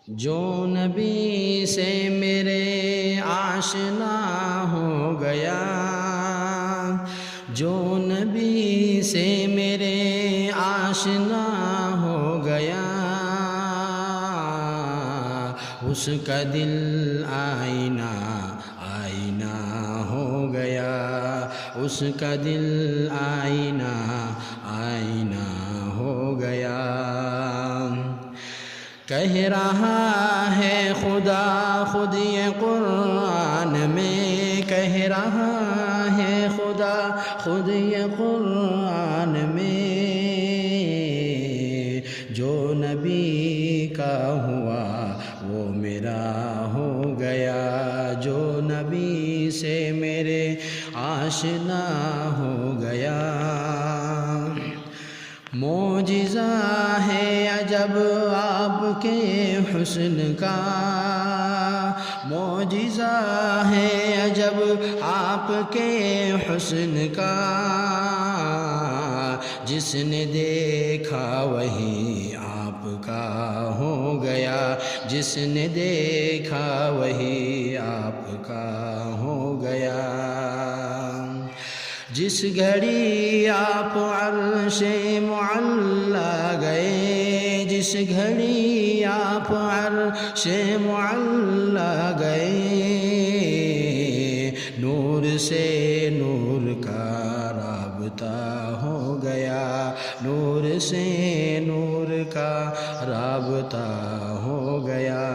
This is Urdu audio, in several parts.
جو نبی سے میرے آشنا ہو گیا، جو نبی سے میرے آشنا ہو گیا، اس کا دل آئینہ آئینہ ہو گیا، اس کا دل آئینہ آئینہ ہو گیا۔ کہہ رہا ہے خدا خود یہ قرآن میں، کہہ رہا ہے خدا خود یہ قرآن میں، جو نبی کا ہوا وہ میرا ہو گیا، جو نبی سے میرے آشنا ہو گیا۔ معجزہ ہے عجب آپ کے حسن کا، معجزہ ہے عجب آپ کے حسن کا، جس نے دیکھا وہی آپ کا ہو گیا، جس نے دیکھا وہی آپ کا ہو گیا۔ جس گھڑی آپ عرش معلی گئے، جس گھڑی آپ عرش معلی گئے، نور سے نور کا رابطہ ہو گیا، نور سے نور کا رابطہ ہو گیا۔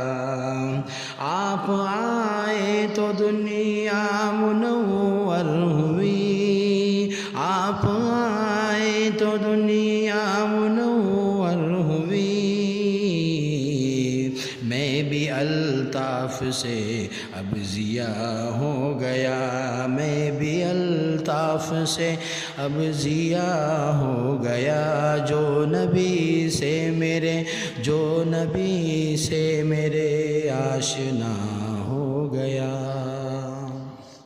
آپ آئے تو دنیا منور ہوئی، آپ آئے تو دنیا منور ہوئی، میں بھی الطاف سے اب ضیاء ہو گیا، میں بھی الطاف سے اب ضیاء ہو گیا، جو نبی سے میرے، جو نبی سے میرے آشنا